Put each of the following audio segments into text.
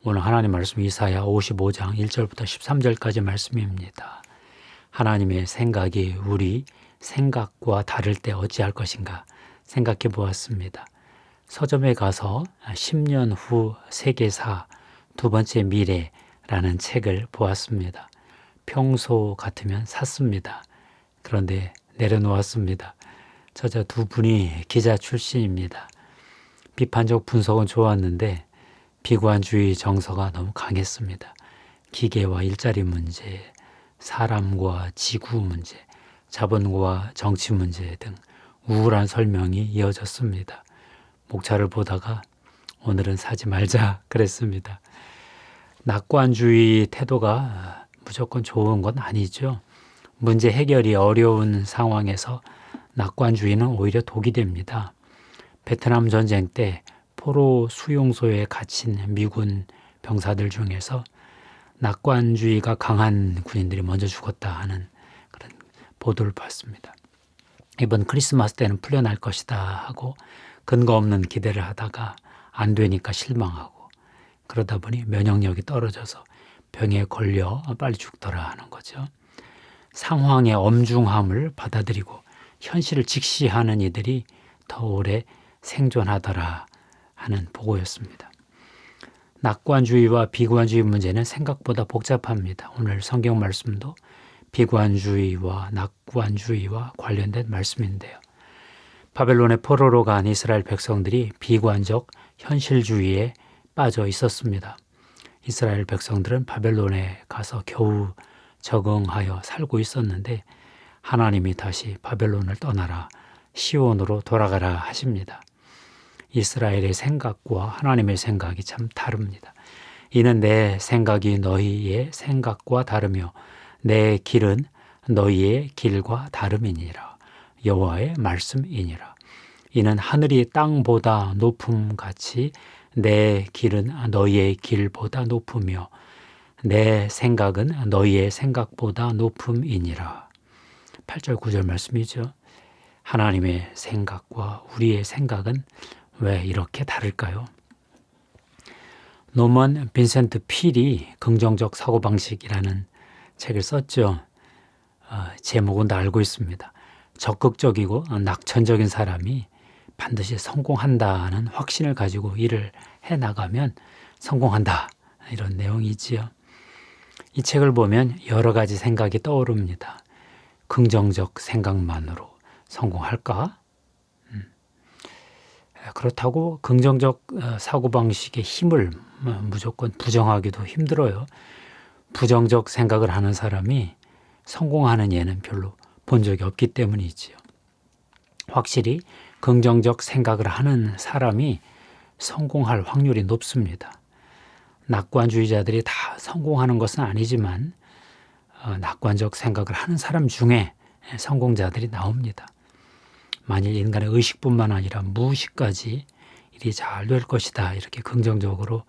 오늘 하나님 말씀 이사야 55장 1절부터 13절까지 말씀입니다. 하나님의 생각이 우리 생각과 다를 때 어찌할 것인가 생각해 보았습니다. 서점에 가서 10년 후 세계사 두 번째 미래라는 책을 보았습니다. 평소 같으면 샀습니다. 그런데 내려놓았습니다. 저자 두 분이 기자 출신입니다. 비판적 분석은 좋았는데 비관주의 정서가 너무 강했습니다. 기계와 일자리 문제, 사람과 지구 문제, 자본과 정치 문제 등 우울한 설명이 이어졌습니다. 목차를 보다가 오늘은 사지 말자 그랬습니다. 낙관주의 태도가 무조건 좋은 건 아니죠. 문제 해결이 어려운 상황에서 낙관주의는 오히려 독이 됩니다. 베트남 전쟁 때 포로 수용소에 갇힌 미군 병사들 중에서 낙관주의가 강한 군인들이 먼저 죽었다 하는 그런 보도를 봤습니다. 이번 크리스마스 때는 풀려날 것이다 하고 근거 없는 기대를 하다가 안 되니까 실망하고 그러다 보니 면역력이 떨어져서 병에 걸려 빨리 죽더라 하는 거죠. 상황의 엄중함을 받아들이고 현실을 직시하는 이들이 더 오래 생존하더라 하는 보고였습니다. 낙관주의와 비관주의 문제는 생각보다 복잡합니다. 오늘 성경 말씀도 비관주의와 낙관주의와 관련된 말씀인데요. 바벨론의 포로로 간 이스라엘 백성들이 비관적 현실주의에 빠져 있었습니다. 이스라엘 백성들은 바벨론에 가서 겨우 적응하여 살고 있었는데 하나님이 다시 바벨론을 떠나라 시온으로 돌아가라 하십니다. 이스라엘의 생각과 하나님의 생각이 참 다릅니다. 이는 내 생각이 너희의 생각과 다르며 내 길은 너희의 길과 다름이니라. 여호와의 말씀이니라. 이는 하늘이 땅보다 높음같이 내 길은 너희의 길보다 높으며 내 생각은 너희의 생각보다 높음이니라. 8절 9절 말씀이죠. 하나님의 생각과 우리의 생각은 왜 이렇게 다를까요? 노먼 빈센트 필이 긍정적 사고방식이라는 책을 썼죠. 제목은 다 알고 있습니다. 적극적이고 낙천적인 사람이 반드시 성공한다는 확신을 가지고 일을 해나가면 성공한다. 이런 내용이지요. 이 책을 보면 여러 가지 생각이 떠오릅니다. 긍정적 생각만으로 성공할까? 그렇다고 긍정적 사고방식의 힘을 무조건 부정하기도 힘들어요. 부정적 생각을 하는 사람이 성공하는 예는 별로 본 적이 없기 때문이지요. 확실히 긍정적 생각을 하는 사람이 성공할 확률이 높습니다. 낙관주의자들이 다 성공하는 것은 아니지만 낙관적 생각을 하는 사람 중에 성공자들이 나옵니다. 만일 인간의 의식뿐만 아니라 무의식까지 일이 잘 될 것이다 이렇게 긍정적으로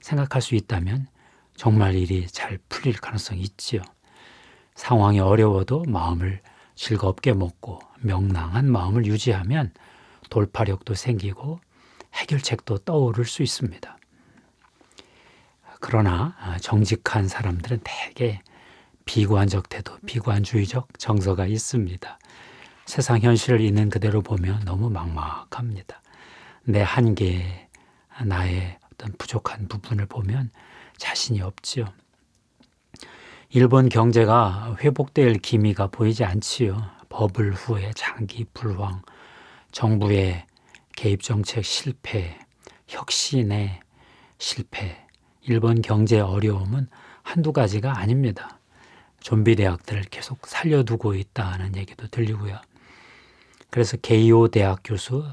생각할 수 있다면 정말 일이 잘 풀릴 가능성이 있지요. 상황이 어려워도 마음을 즐겁게 먹고 명랑한 마음을 유지하면 돌파력도 생기고 해결책도 떠오를 수 있습니다. 그러나 정직한 사람들은 대개 비관적 태도, 비관주의적 정서가 있습니다. 세상 현실을 있는 그대로 보면 너무 막막합니다. 내 한계, 나의 어떤 부족한 부분을 보면 자신이 없지요. 일본 경제가 회복될 기미가 보이지 않지요. 버블 후의 장기 불황, 정부의 개입 정책 실패, 혁신의 실패, 일본 경제 어려움은 한두 가지가 아닙니다. 좀비 대학들을 계속 살려두고 있다는 얘기도 들리고요. 그래서 게이오 대학 교수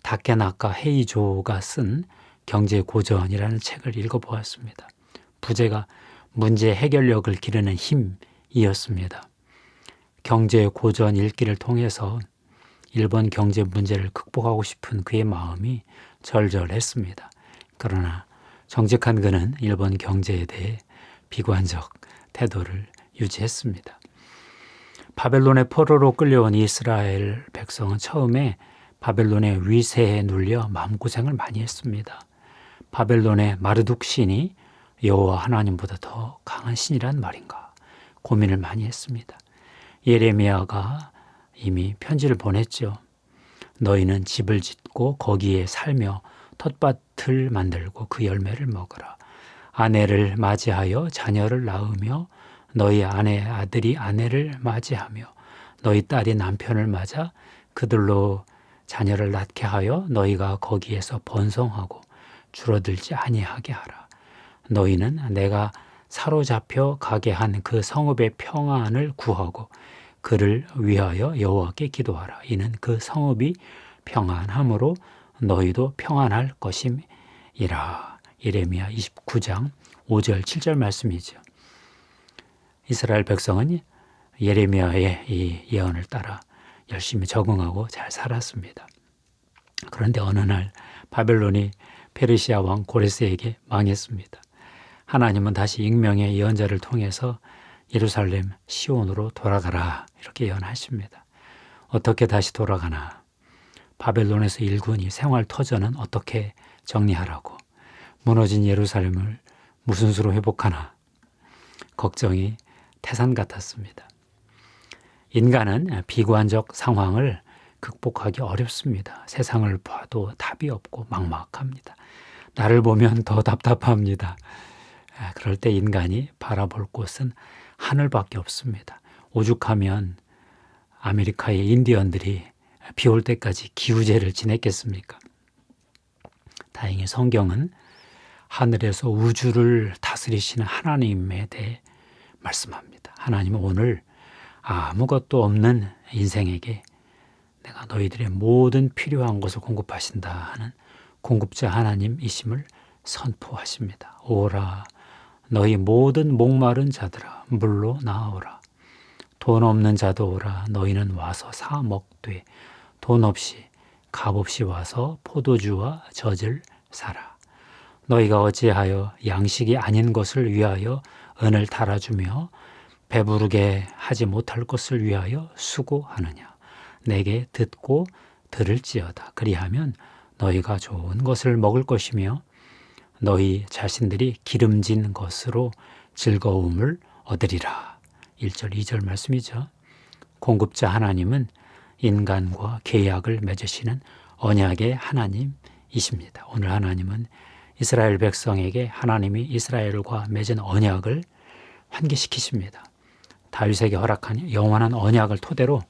다케나카 헤이조가 쓴 경제고전이라는 책을 읽어보았습니다. 부제가 문제 해결력을 기르는 힘이었습니다. 경제고전 읽기를 통해서 일본 경제 문제를 극복하고 싶은 그의 마음이 절절했습니다. 그러나 정직한 그는 일본 경제에 대해 비관적 태도를 유지했습니다. 바벨론의 포로로 끌려온 이스라엘 백성은 처음에 바벨론의 위세에 눌려 마음고생을 많이 했습니다. 바벨론의 마르둑 신이 여호와 하나님보다 더 강한 신이란 말인가 고민을 많이 했습니다. 예레미야가 이미 편지를 보냈죠. 너희는 집을 짓고 거기에 살며 텃밭을 만들고 그 열매를 먹어라. 아내를 맞이하여 자녀를 낳으며 너희 아들이 아내를 맞이하며 너희 딸이 남편을 맞아 그들로 자녀를 낳게 하여 너희가 거기에서 번성하고 줄어들지 아니하게 하라. 너희는 내가 사로잡혀 가게 한 그 성읍의 평안을 구하고 그를 위하여 여호와께 기도하라. 이는 그 성읍이 평안함으로 너희도 평안할 것임이라. 예레미야 29장 5절 7절 말씀이죠. 이스라엘 백성은 예레미야의 이 예언을 따라 열심히 적응하고 잘 살았습니다. 그런데 어느 날 바벨론이 페르시아 왕 고레스에게 망했습니다. 하나님은 다시 익명의 예언자를 통해서 예루살렘 시온으로 돌아가라 이렇게 예언하십니다. 어떻게 다시 돌아가나? 바벨론에서 일군이 생활 터전은 어떻게 정리하라고? 무너진 예루살렘을 무슨 수로 회복하나? 걱정이 태산 같았습니다. 인간은 비관적 상황을 극복하기 어렵습니다. 세상을 봐도 답이 없고 막막합니다. 나를 보면 더 답답합니다. 그럴 때 인간이 바라볼 곳은 하늘밖에 없습니다. 오죽하면 아메리카의 인디언들이 비 올 때까지 기우제를 지냈겠습니까? 다행히 성경은 하늘에서 우주를 다스리시는 하나님에 대해 말씀합니다. 하나님은 오늘 아무것도 없는 인생에게 내가 너희들의 모든 필요한 것을 공급하신다 하는 공급자 하나님이심을 선포하십니다. 오라 너희 모든 목마른 자들아 물로 나오라. 돈 없는 자도 오라. 너희는 와서 사 먹되 돈 없이 값 없이 와서 포도주와 젖을 사라. 너희가 어찌하여 양식이 아닌 것을 위하여 은을 달아주며 배부르게 하지 못할 것을 위하여 수고하느냐. 내게 듣고 들을지어다. 그리하면 너희가 좋은 것을 먹을 것이며 너희 자신들이 기름진 것으로 즐거움을 얻으리라. 1절 2절 말씀이죠. 공급자 하나님은 인간과 계약을 맺으시는 언약의 하나님이십니다. 오늘 하나님은 이스라엘 백성에게 하나님이 이스라엘과 맺은 언약을 환기시키십니다. 다윗에게 허락한 영원한 언약을 토대로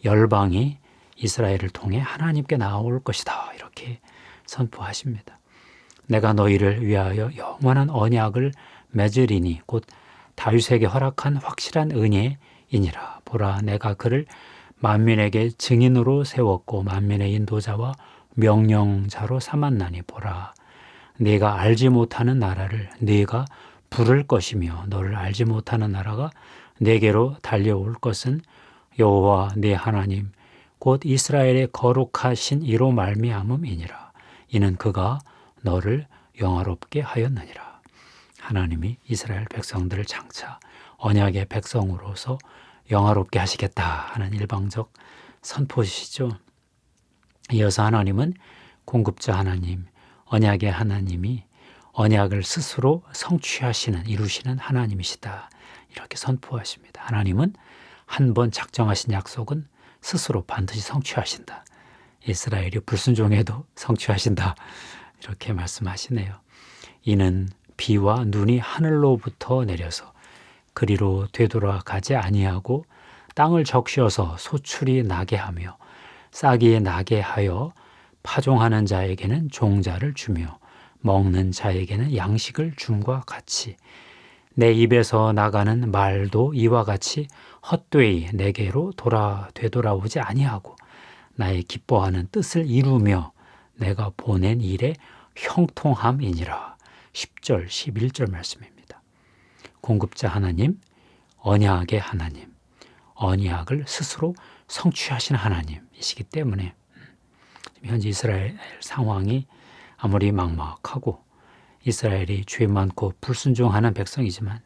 열방이 이스라엘을 통해 하나님께 나올 것이다. 이렇게 선포하십니다. 내가 너희를 위하여 영원한 언약을 맺으리니 곧 다윗에게 허락한 확실한 은혜이니라. 보라 내가 그를 만민에게 증인으로 세웠고 만민의 인도자와 명령자로 삼았나니 보라 네가 알지 못하는 나라를 네가 부를 것이며 너를 알지 못하는 나라가 네게로 달려올 것은 여호와 네 하나님 곧 이스라엘의 거룩하신 이로 말미암음이니라. 이는 그가 너를 영화롭게 하였느니라. 하나님이 이스라엘 백성들을 장차 언약의 백성으로서 영화롭게 하시겠다 하는 일방적 선포시죠. 이어서 하나님은 공급자 하나님, 언약의 하나님이 언약을 스스로 성취하시는, 이루시는 하나님이시다. 이렇게 선포하십니다. 하나님은 한 번 작정하신 약속은 스스로 반드시 성취하신다. 이스라엘이 불순종해도 성취하신다. 이렇게 말씀하시네요. 이는 비와 눈이 하늘로부터 내려서 그리로 되돌아가지 아니하고 땅을 적셔서 소출이 나게 하며 싹이 나게 하여 파종하는 자에게는 종자를 주며 먹는 자에게는 양식을 줌과 같이 내 입에서 나가는 말도 이와 같이 헛되이 내게로 되돌아오지 아니하고 나의 기뻐하는 뜻을 이루며 내가 보낸 일에 형통함이니라. 10절 11절 말씀입니다. 공급자 하나님, 언약의 하나님, 언약을 스스로 성취하신 하나님이시기 때문에 현재 이스라엘 상황이 아무리 막막하고 이스라엘이 죄 많고 불순종하는 백성이지만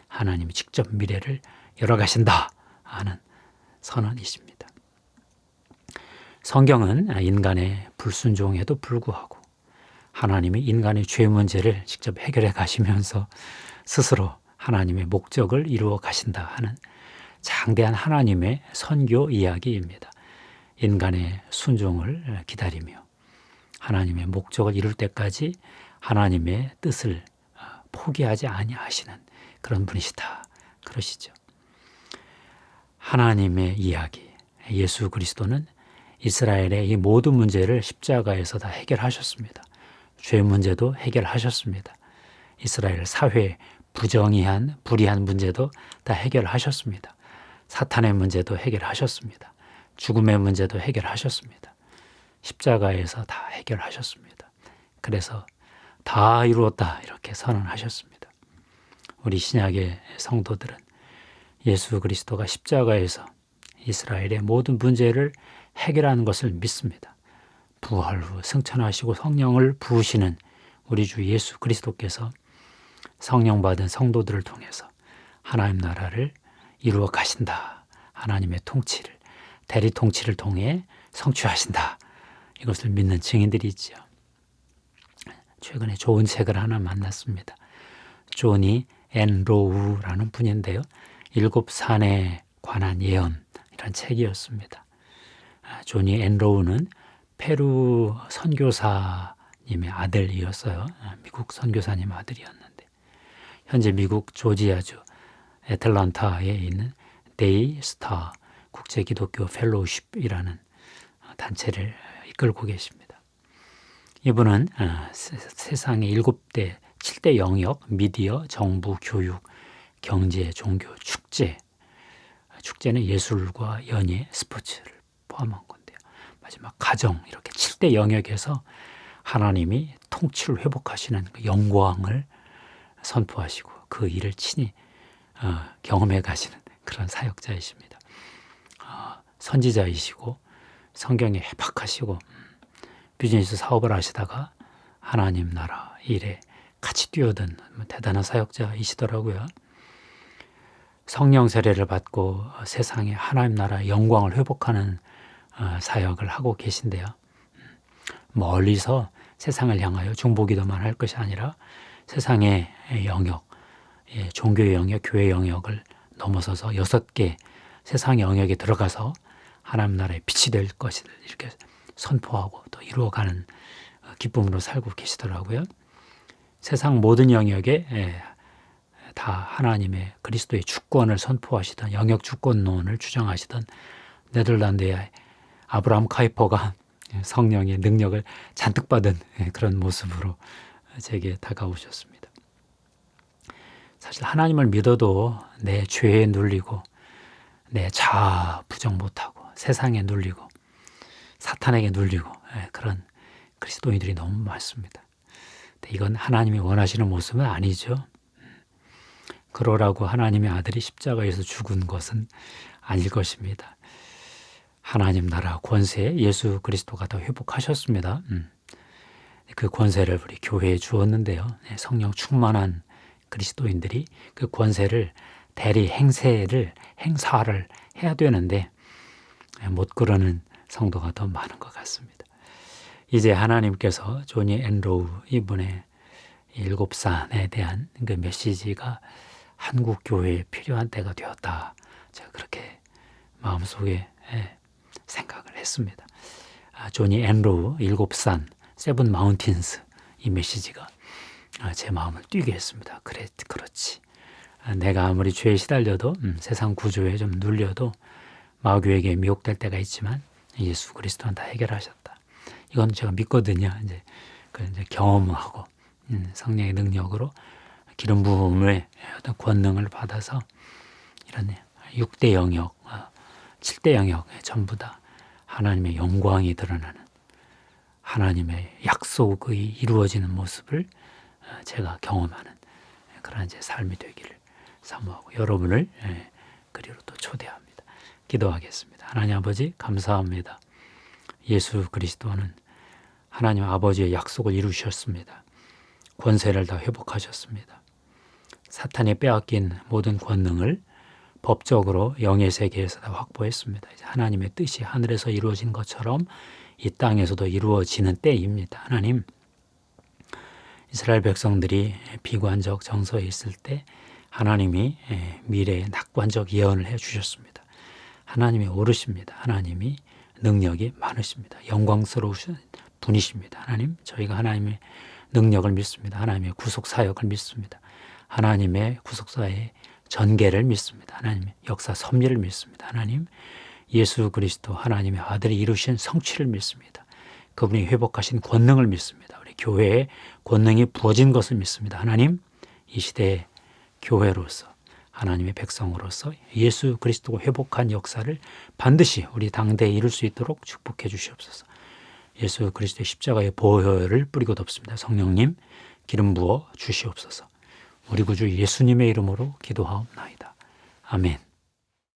하나님이 직접 미래를 열어가신다 하는 선언이십니다. 성경은 인간의 불순종에도 불구하고 하나님이 인간의 죄 문제를 직접 해결해 가시면서 스스로 하나님의 목적을 이루어 가신다 하는 장대한 하나님의 선교 이야기입니다. 인간의 순종을 기다리며 하나님의 목적을 이룰 때까지 하나님의 뜻을 포기하지 아니하시는 그런 분이시다 그러시죠. 하나님의 이야기, 예수 그리스도는 이스라엘의 이 모든 문제를 십자가에서 다 해결하셨습니다. 죄 문제도 해결하셨습니다. 이스라엘 사회 불의한 문제도 다 해결하셨습니다. 사탄의 문제도 해결하셨습니다. 죽음의 문제도 해결하셨습니다. 십자가에서 다 해결하셨습니다. 그래서 다 이루었다 이렇게 선언하셨습니다. 우리 신약의 성도들은 예수 그리스도가 십자가에서 이스라엘의 모든 문제를 해결하는 것을 믿습니다. 부활 후 승천하시고 성령을 부으시는 우리 주 예수 그리스도께서 성령 받은 성도들을 통해서 하나님 나라를 이루어 가신다. 하나님의 통치를, 대리 통치를 통해 성취하신다. 이것을 믿는 증인들이 있죠. 최근에 좋은 책을 하나 만났습니다. 조니 엔로우라는 분인데요. 7산에 관한 예언이라는 책이었습니다. 조니 엔로우는 페루 선교사님의 아들이었어요. 미국 선교사님 아들이었는데 현재 미국 조지아주 애틀란타에 있는 데이스타 국제기독교 펠로우십이라는 단체를 이끌고 계십니다. 이분은 세상의 7대 영역, 미디어, 정부, 교육, 경제, 종교, 축제는 예술과 연예, 스포츠를 포함한 건데요. 마지막 가정, 이렇게 7대 영역에서 하나님이 통치를 회복하시는 그 영광을 선포하시고 그 일을 친히 경험해 가시는 그런 사역자이십니다. 선지자이시고 성경에 해박하시고 비즈니스 사업을 하시다가 하나님 나라 일에 같이 뛰어든 대단한 사역자이시더라고요. 성령 세례를 받고 세상에 하나님 나라의 영광을 회복하는 사역을 하고 계신데요. 멀리서 세상을 향하여 중보기도만 할 것이 아니라 세상의 영역, 종교의 영역, 교회 영역을 넘어서서 6개 세상 영역에 들어가서 하나님 나라의 빛이 될 것을 이렇게 선포하고 또 이루어가는 기쁨으로 살고 계시더라고요. 세상 모든 영역에 다 하나님의 그리스도의 주권을 선포하시던 영역 주권론을 주장하시던 네덜란드의 아브라함 카이퍼가 성령의 능력을 잔뜩 받은 그런 모습으로 제게 다가오셨습니다. 사실 하나님을 믿어도 내 죄에 눌리고 내 자아 부정 못하고 세상에 눌리고 사탄에게 눌리고 그런 그리스도인들이 너무 많습니다. 이건 하나님이 원하시는 모습은 아니죠. 그러라고 하나님의 아들이 십자가에서 죽은 것은 아닐 것입니다. 하나님 나라 권세 예수 그리스도가 다 회복하셨습니다. 그 권세를 우리 교회에 주었는데요. 성령 충만한 그리스도인들이 그 권세를 대리 행사를 해야 되는데 못 그러는 성도가 더 많은 것 같습니다. 이제 하나님께서 조니 엔로우 이분의 7산에 대한 그 메시지가 한국 교회에 필요한 때가 되었다. 제가 그렇게 마음속에 생각을 했습니다. 조니 엔로우 7산, 세븐 마운틴스 이 메시지가 제 마음을 뛰게 했습니다. 그렇지. 내가 아무리 죄에 시달려도 세상 구조에 좀 눌려도 마귀에게 미혹될 때가 있지만 예수 그리스도는 다 해결하셨다. 이건 제가 믿거든요. 이제 경험하고 성령의 능력으로 기름 부음의 어떤 권능을 받아서 이런 6대 영역, 7대 영역 전부 다 하나님의 영광이 드러나는 하나님의 약속이 이루어지는 모습을 제가 경험하는 그런 이제 삶이 되기를 사모하고 여러분을 그리로 또 초대합니다. 기도하겠습니다. 하나님 아버지 감사합니다. 예수 그리스도는 하나님 아버지의 약속을 이루셨습니다. 권세를 다 회복하셨습니다. 사탄이 빼앗긴 모든 권능을 법적으로 영의 세계에서 다 확보했습니다. 이제 하나님의 뜻이 하늘에서 이루어진 것처럼 이 땅에서도 이루어지는 때입니다. 하나님, 이스라엘 백성들이 비관적 정서에 있을 때 하나님이 미래의 낙관적 예언을 해주셨습니다. 하나님이 오르십니다. 하나님이 능력이 많으십니다. 영광스러우신 분이십니다. 하나님, 저희가 하나님의 능력을 믿습니다. 하나님의 구속사역을 믿습니다. 하나님의 구속사의 전개를 믿습니다. 하나님의 역사 섭리를 믿습니다. 하나님, 예수 그리스도 하나님의 아들이 이루신 성취를 믿습니다. 그분이 회복하신 권능을 믿습니다. 우리 교회에 권능이 부어진 것을 믿습니다. 하나님, 이 시대의 교회로서 하나님의 백성으로서 예수 그리스도가 회복한 역사를 반드시 우리 당대에 이룰 수 있도록 축복해 주시옵소서. 예수 그리스도의 십자가의 보혈을 뿌리고 덮습니다. 성령님 기름 부어 주시옵소서. 우리 구주 예수님의 이름으로 기도하옵나이다. 아멘.